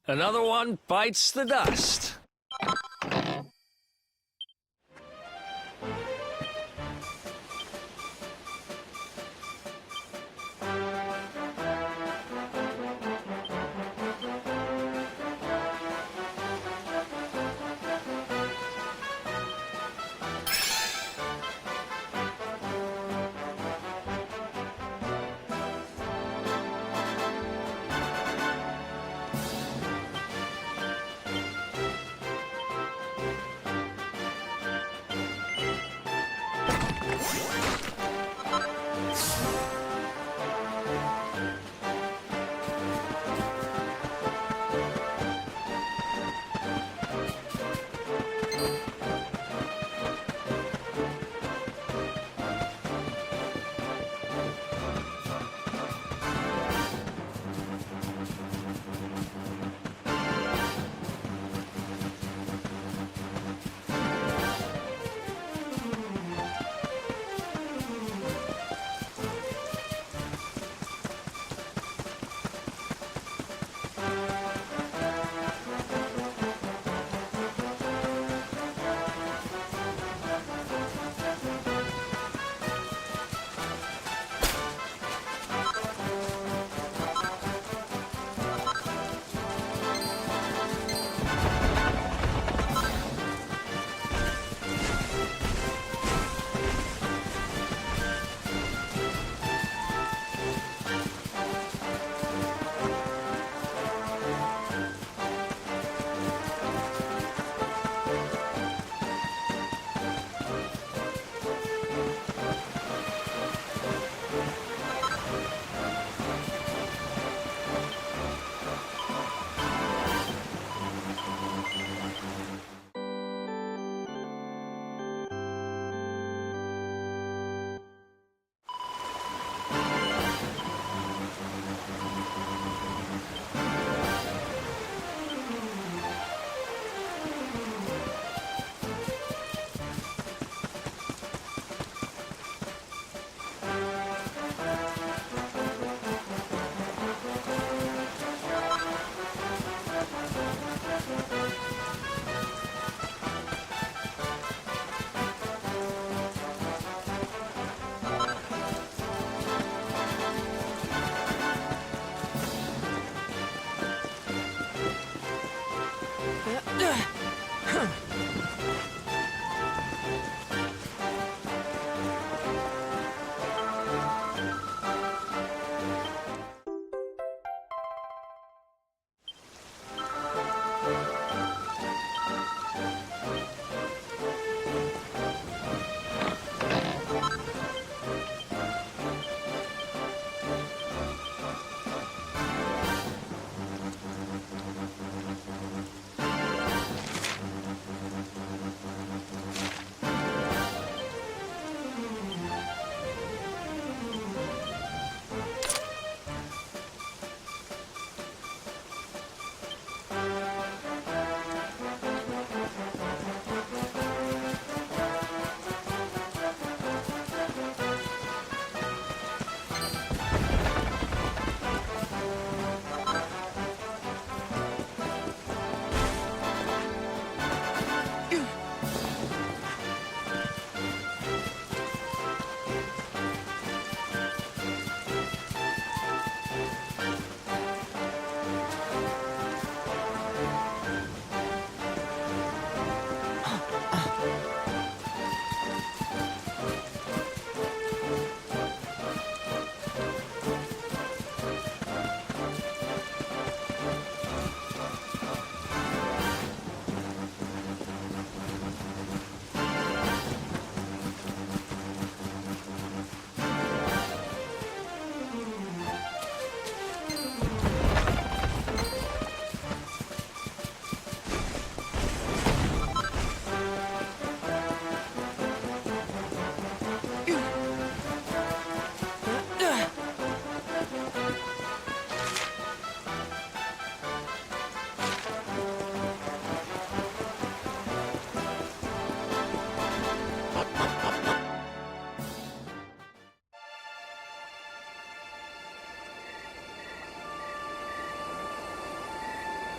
Another one bites the dust.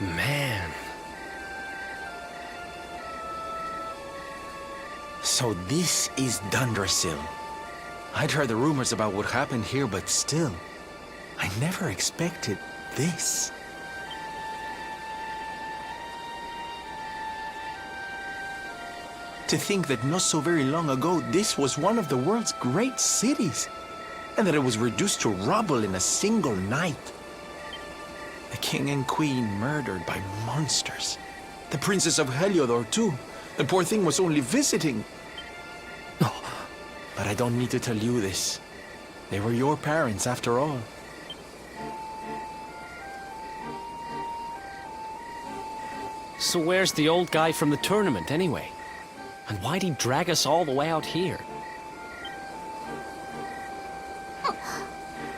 Man. So this is Dundrasil. I'd heard the rumors about what happened here, but still, I never expected this. To think that not so very long ago, this was one of the world's great cities, and that it was reduced to rubble in a single night. The king and queen murdered by monsters. The princess of Heliodor, too. The poor thing was only visiting. Oh, but I don't need to tell you this. They were your parents, after all. So where's the old guy from the tournament, anyway? And why'd he drag us all the way out here?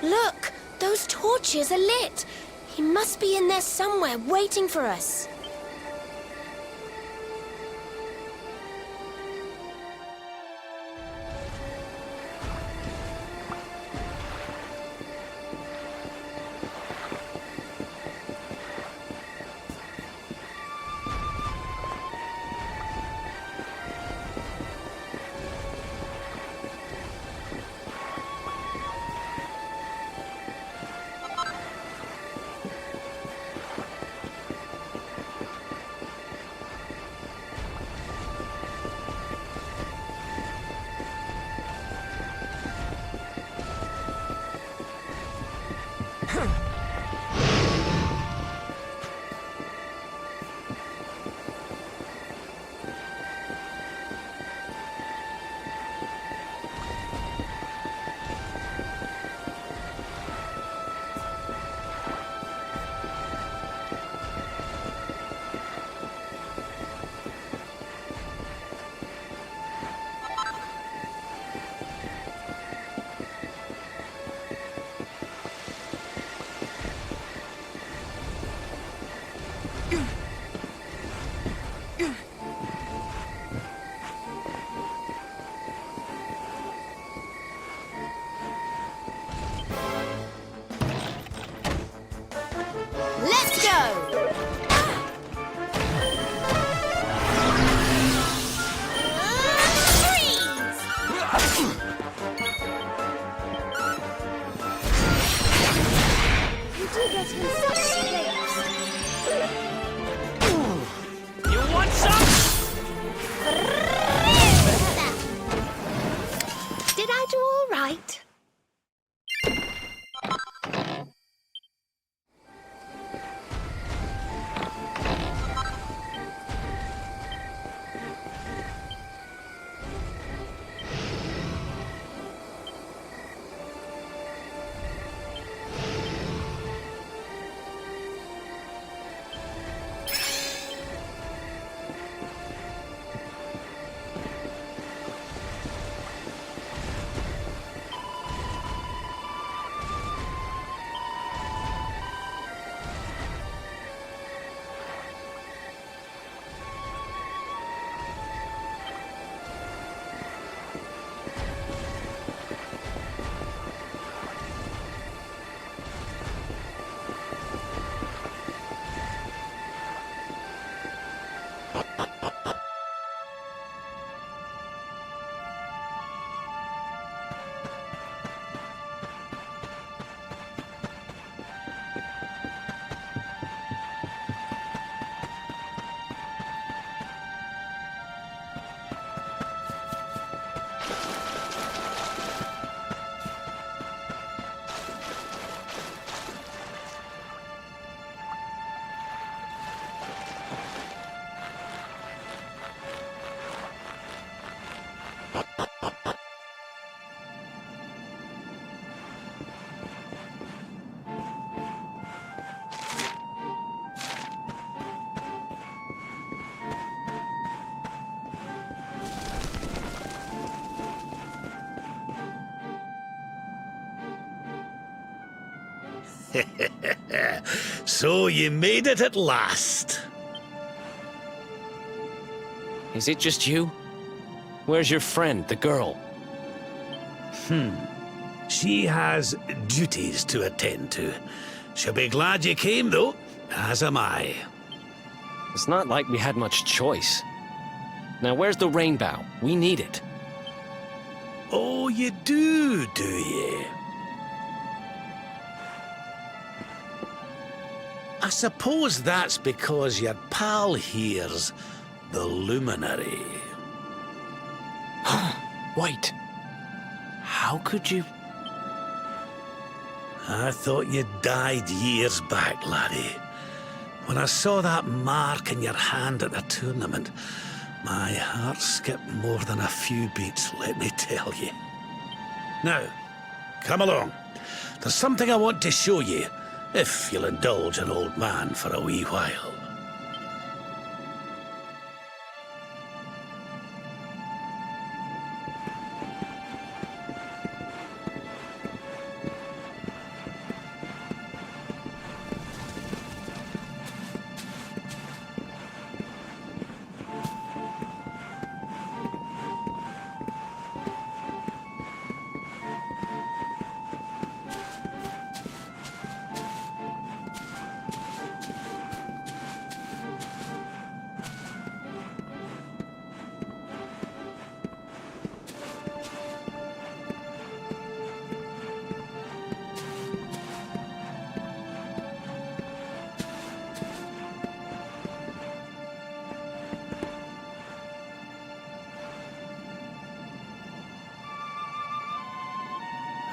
Look! Those torches are lit! He must be in there somewhere, waiting for us. Let's go! You do get in such scrapes. You want some? Did I do all right? So you made it at last. Is it just you? Where's your friend, the girl? She has duties to attend to. She'll be glad you came, though, as am I. It's not like we had much choice. Now, where's the rainbow? We need it. Oh, you do you? I suppose that's because your pal here's the luminary. Wait. How could you... I thought you died years back, laddie. When I saw that mark in your hand at the tournament, my heart skipped more than a few beats, let me tell you. Now, come along. There's something I want to show you, if you'll indulge an old man for a wee while.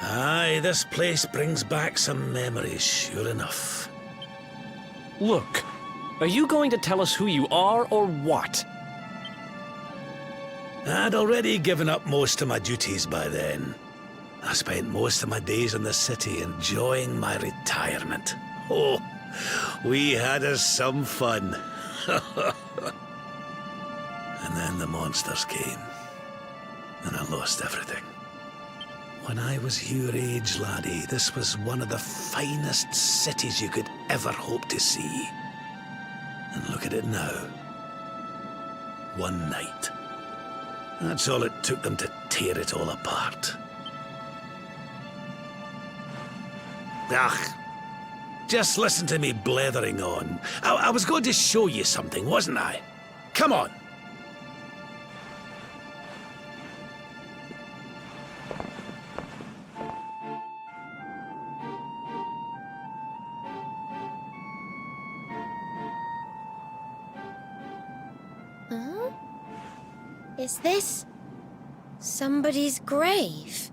Aye, this place brings back some memories, sure enough. Look, are you going to tell us who you are or what? I'd already given up most of my duties by then. I spent most of my days in the city enjoying my retirement. Oh, we had us some fun. And then the monsters came, and I lost everything. When I was your age, laddie, this was one of the finest cities you could ever hope to see. And look at it now. One night. That's all it took them to tear it all apart. Ugh. Just listen to me blethering on. I was going to show you something, wasn't I? Come on. Huh? Is this somebody's grave?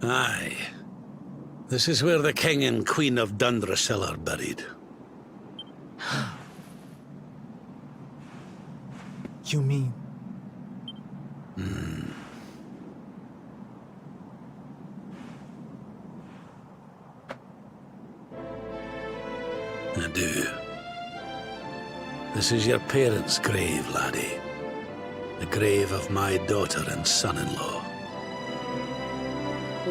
Aye. This is where the King and Queen of Dundrasil are buried. You mean... I do. This is your parents' grave, laddie. The grave of my daughter and son-in-law.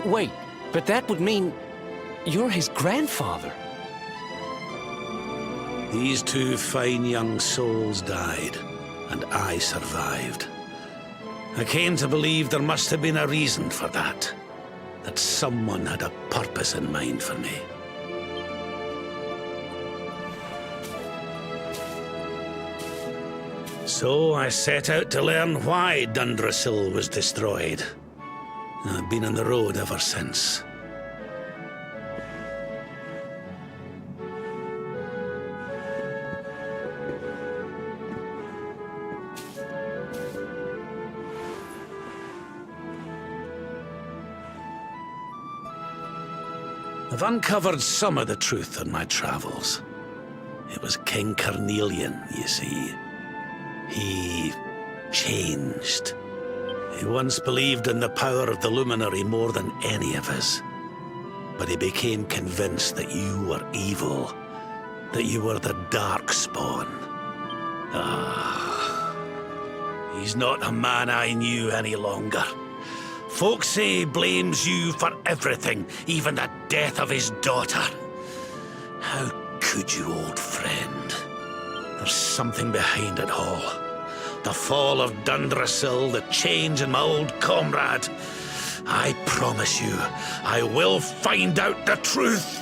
Wait, but that would mean you're his grandfather. These two fine young souls died, and I survived. I came to believe there must have been a reason for that. That someone had a purpose in mind for me. So I set out to learn why Dundrasil was destroyed. I've been on the road ever since. I've uncovered some of the truth on my travels. It was King Carnelian, you see. He changed. He once believed in the power of the luminary more than any of us. But he became convinced that you were evil, that you were the Darkspawn. He's not a man I knew any longer. Folks say he blames you for everything, even the death of his daughter. How could you, old friend? There's something behind it all. The fall of Dundrasil, the change in my old comrade. I promise you, I will find out the truth.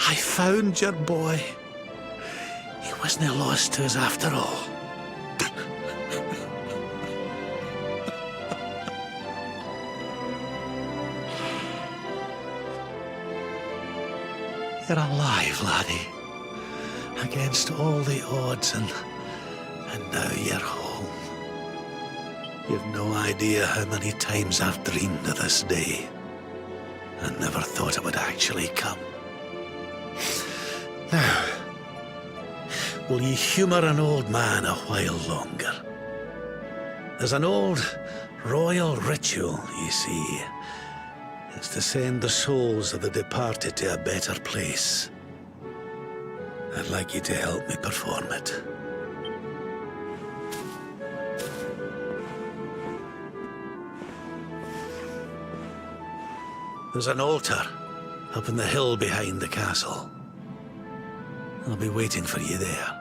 I found your boy. He wasn't lost to us after all. You're alive, laddie. Against all the odds, and now you're home. You've no idea how many times I've dreamed of this day. I never thought it would actually come. Now, will you humour an old man a while longer? There's an old royal ritual, you see. It's to send the souls of the departed to a better place. I'd like you to help me perform it. There's an altar up in the hill behind the castle. I'll be waiting for you there.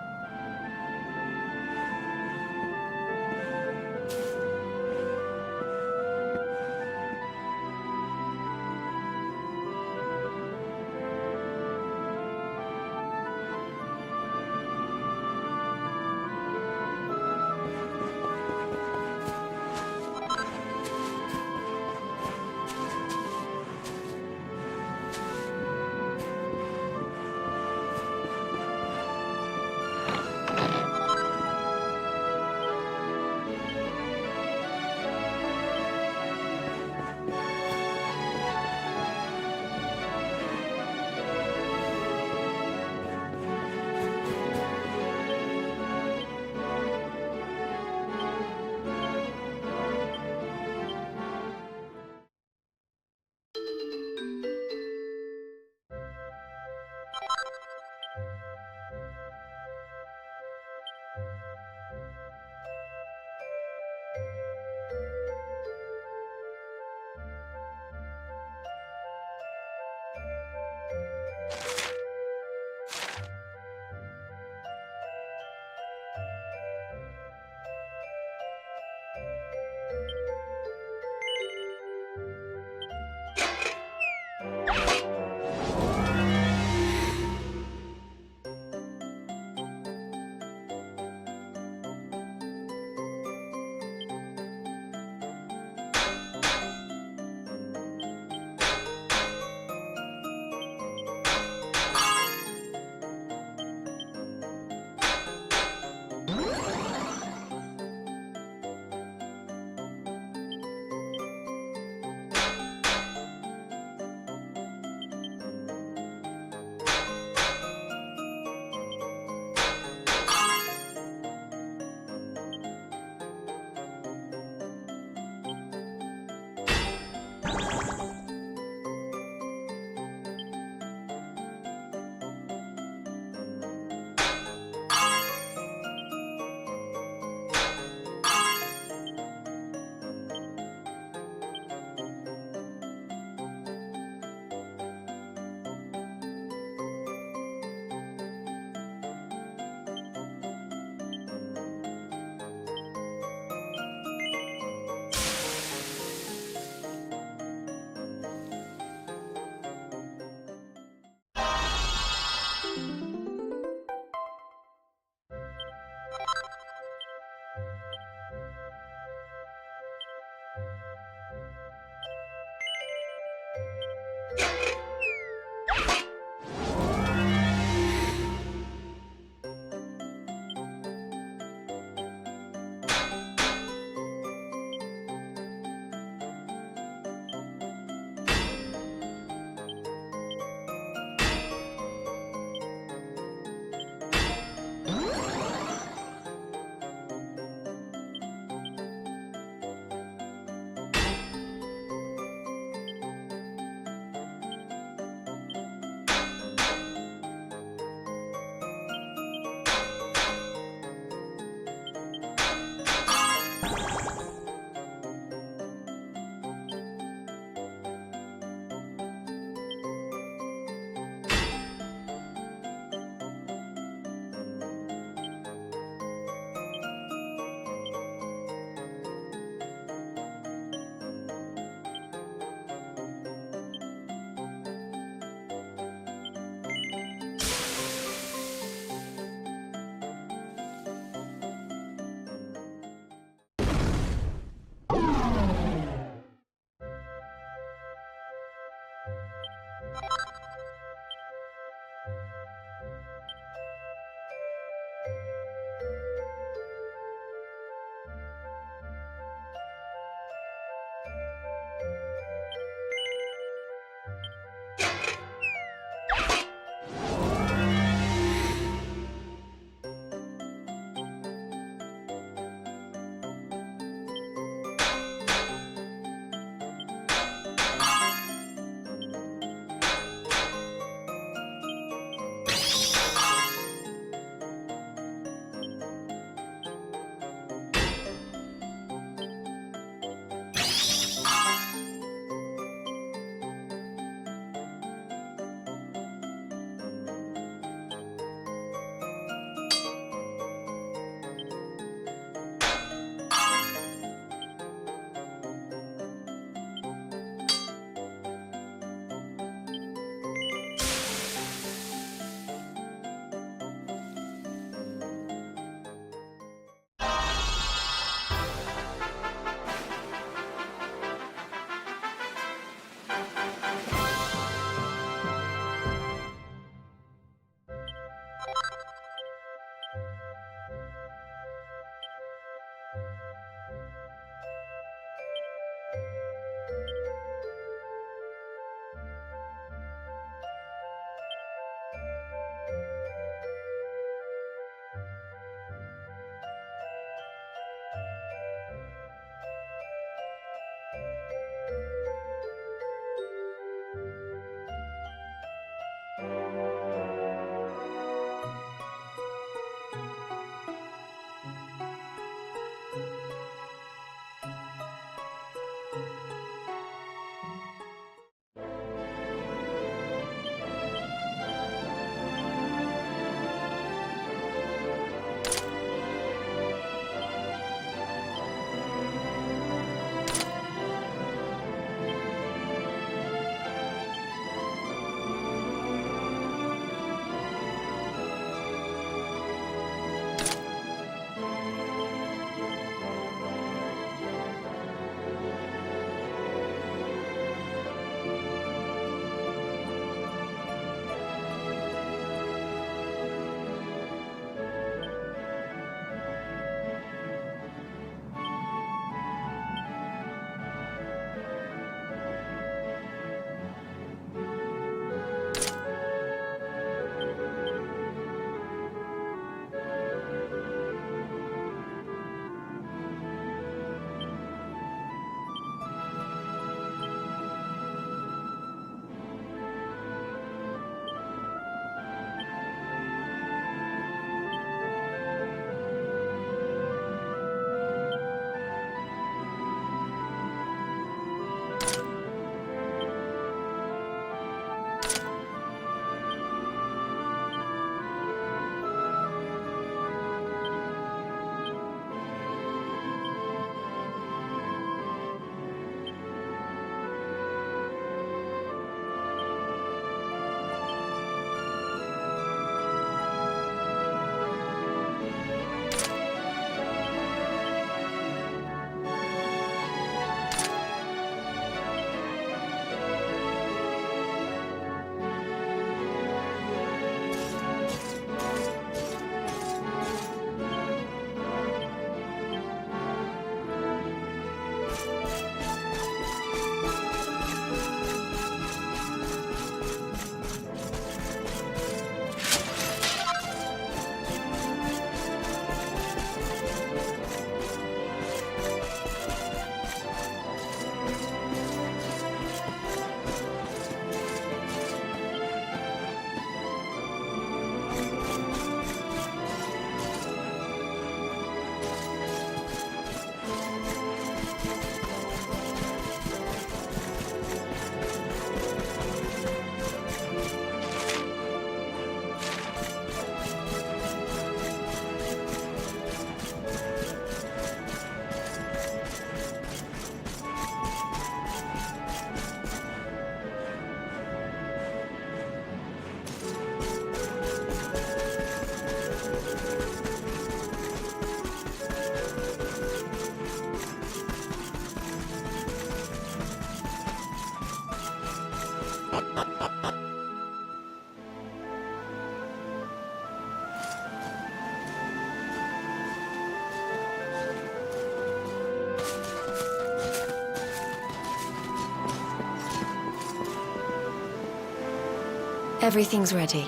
Everything's ready.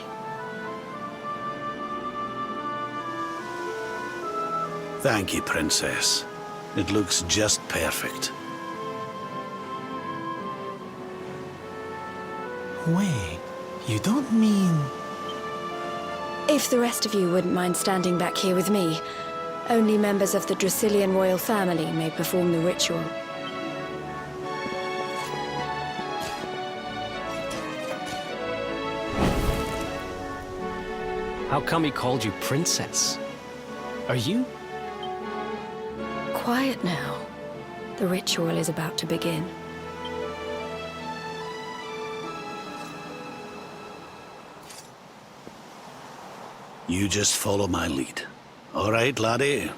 Thank you, Princess. It looks just perfect. Wait, you don't mean... If the rest of you wouldn't mind standing back here with me, only members of the Dracilian royal family may perform the ritual. How come he called you princess? Are you? Quiet now. The ritual is about to begin. You just follow my lead. All right, laddie?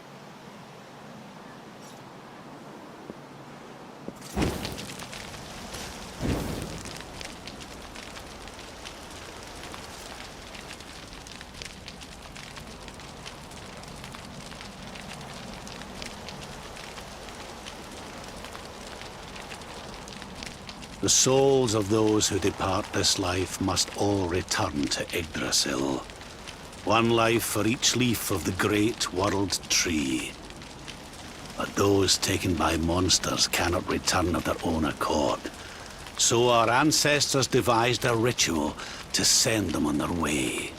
The souls of those who depart this life must all return to Yggdrasil. One life for each leaf of the great world tree. But those taken by monsters cannot return of their own accord. So our ancestors devised a ritual to send them on their way.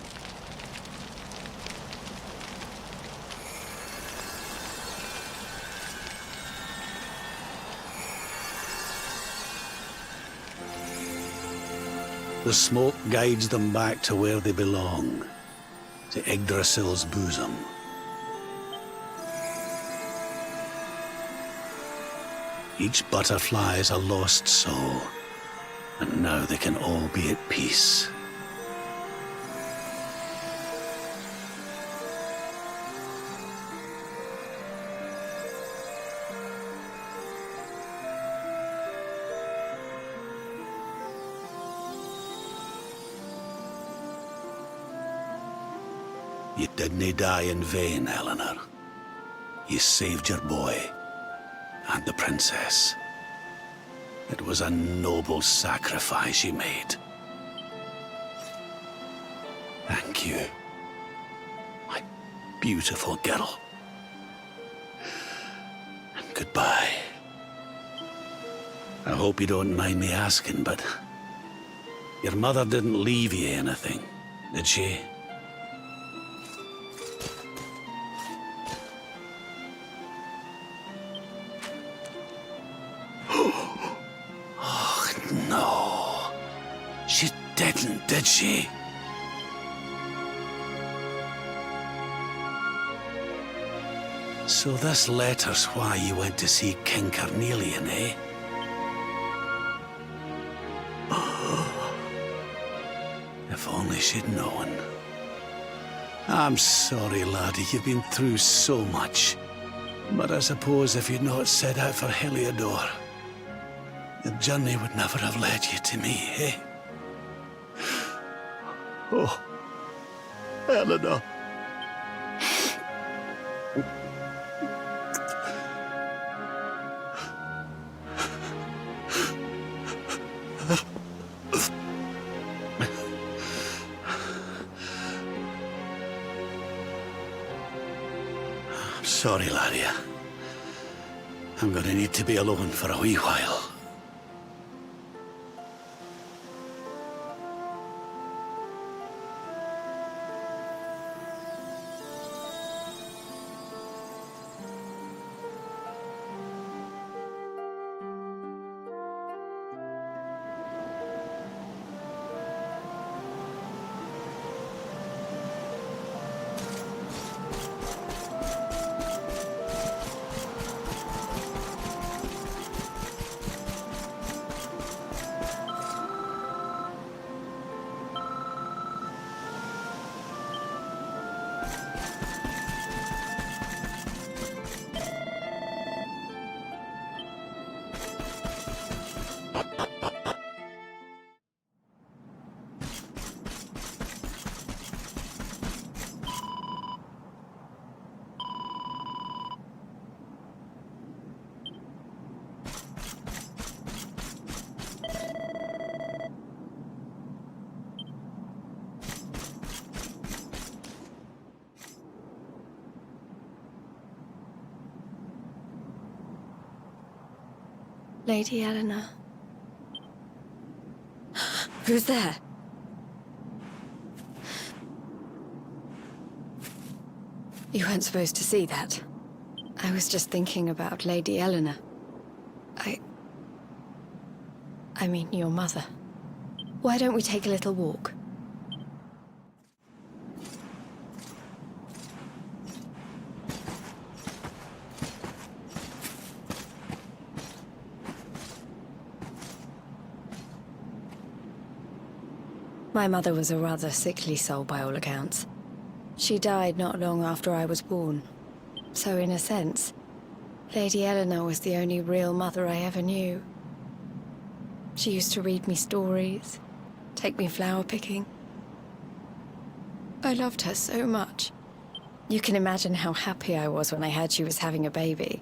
The smoke guides them back to where they belong, to Yggdrasil's bosom. Each butterfly is a lost soul, and now they can all be at peace. You didn't die in vain, Eleanor. You saved your boy and the princess. It was a noble sacrifice you made. Thank you, my beautiful girl. And goodbye. I hope you don't mind me asking, but your mother didn't leave you anything, did she? No, she didn't, did she? So this letter's why you went to see King Carnelian, eh? If only she'd known. I'm sorry, laddie, you've been through so much. But I suppose if you'd not set out for Heliodor, the journey would never have led you to me, eh? Oh, Eleanor. I'm sorry, laddie. I'm gonna need to be alone for a wee while. Lady Eleanor. Who's there? You weren't supposed to see that. I was just thinking about Lady Eleanor. I mean, your mother. Why don't we take a little walk? My mother was a rather sickly soul by all accounts. She died not long after I was born. So in a sense, Lady Eleanor was the only real mother I ever knew. She used to read me stories, take me flower picking. I loved her so much. You can imagine how happy I was when I heard she was having a baby.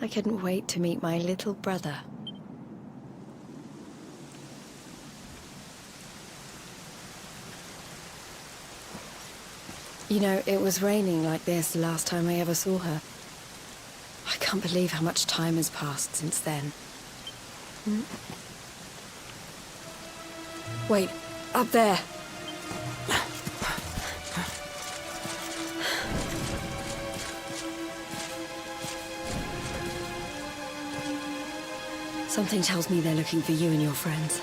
I couldn't wait to meet my little brother. You know, it was raining like this the last time I ever saw her. I can't believe how much time has passed since then. Wait, up there. Something tells me they're looking for you and your friends.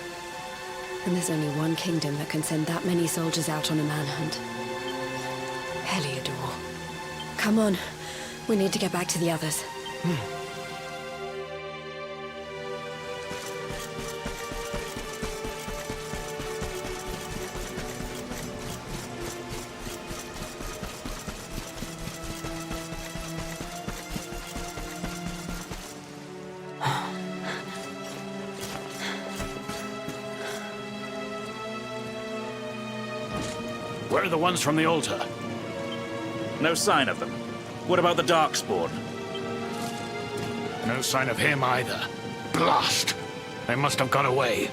And there's only one kingdom that can send that many soldiers out on a manhunt. Heliodor. Come on. We need to get back to the others. Where are the ones from the altar? No sign of them. What about the Darkspawn? No sign of him either. Blast! They must have gone away.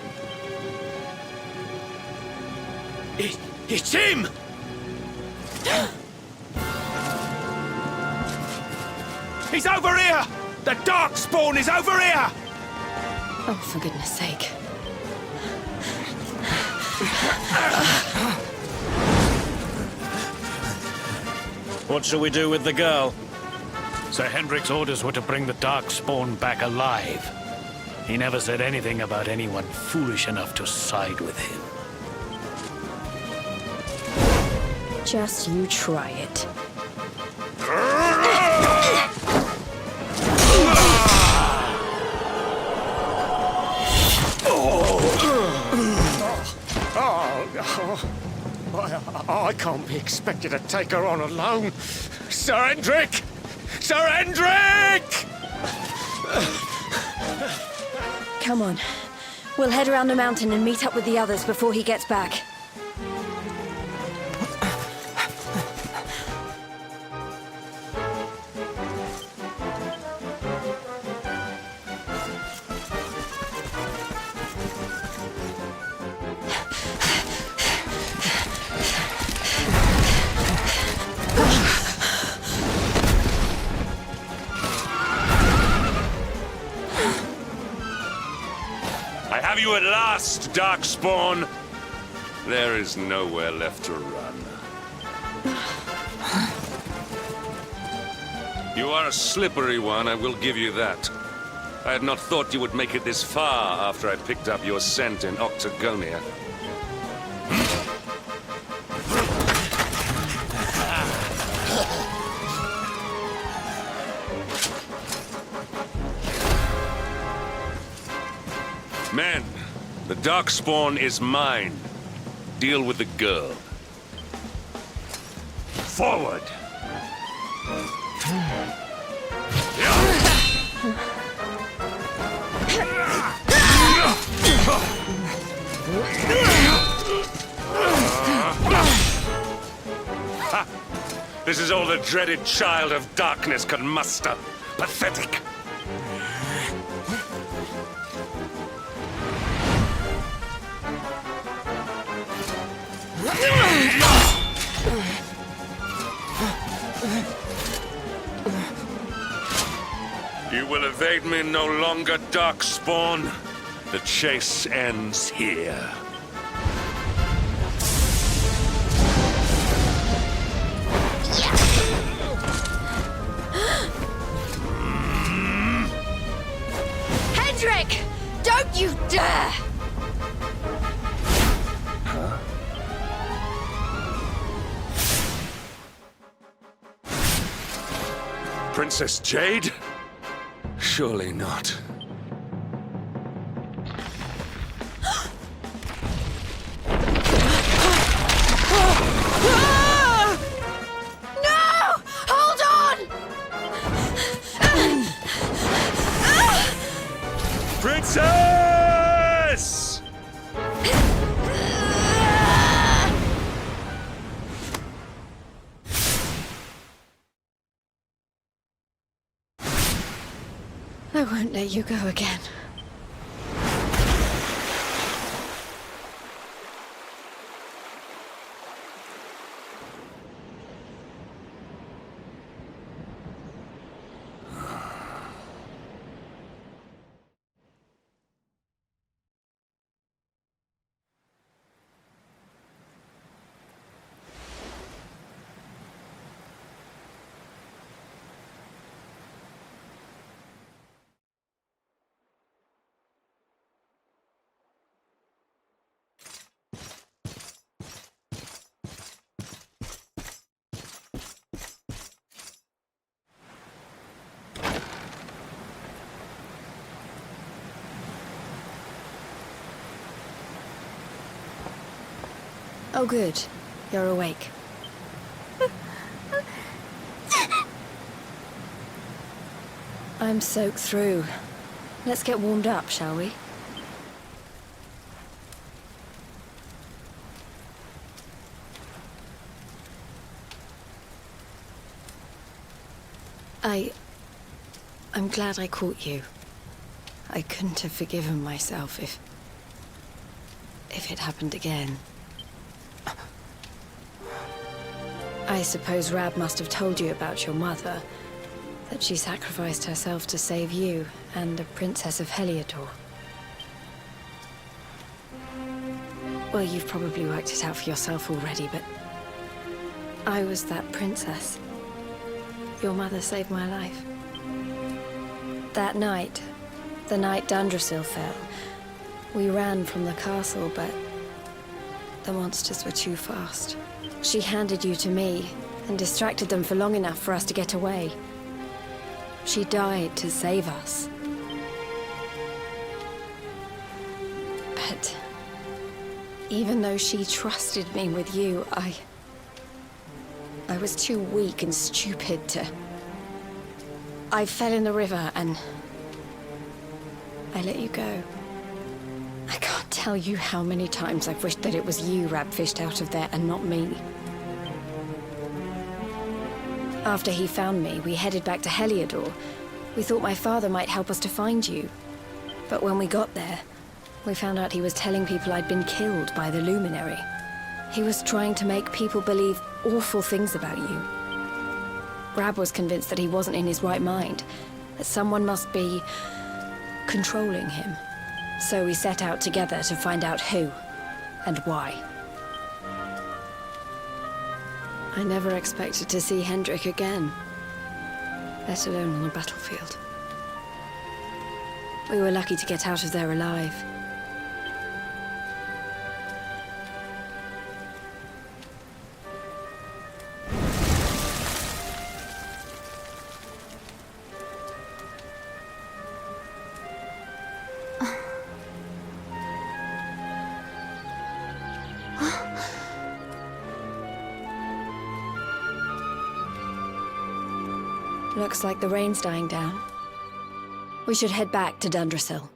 It's him! He's over here! The Darkspawn is over here! Oh, for goodness sake. What shall we do with the girl? Sir Hendrik's orders were to bring the Darkspawn back alive. He never said anything about anyone foolish enough to side with him. Just you try it. I can't be expected to take her on alone. Sir Hendrik! Sir Hendrik! Come on. We'll head around the mountain and meet up with the others before he gets back. I have you at last, Darkspawn. There is nowhere left to run. You are a slippery one, I will give you that. I had not thought you would make it this far after I picked up your scent in Octagonia. Men, the Darkspawn is mine. Deal with the girl. Forward! Ha! This is all the dreaded child of darkness could muster. Pathetic! You You will evade me no longer, Darkspawn. The chase ends here. Hendrik! Don't you dare! Princess Jade? Surely not. No! Hold on! Princess! I won't let you go again. Oh, good. You're awake. I'm soaked through. Let's get warmed up, shall we? I'm glad I caught you. I couldn't have forgiven myself if it happened again. I suppose Rab must have told you about your mother, that she sacrificed herself to save you and the Princess of Heliodor. Well, you've probably worked it out for yourself already, but I was that princess. Your mother saved my life. That night, the night Dundrasil fell, we ran from the castle, but the monsters were too fast. She handed you to me and distracted them for long enough for us to get away. She died to save us. But even though she trusted me with you, I was too weak and stupid to... I fell in the river and I let you go. I can't tell you how many times I've wished that it was you Rab fished out of there and not me. After he found me, we headed back to Heliodor. We thought my father might help us to find you. But when we got there, we found out he was telling people I'd been killed by the Luminary. He was trying to make people believe awful things about you. Rab was convinced that he wasn't in his right mind, that someone must be controlling him. So we set out together to find out who and why. I never expected to see Hendrik again, let alone on a battlefield. We were lucky to get out of there alive. Looks like the rain's dying down. We should head back to Dundrasil.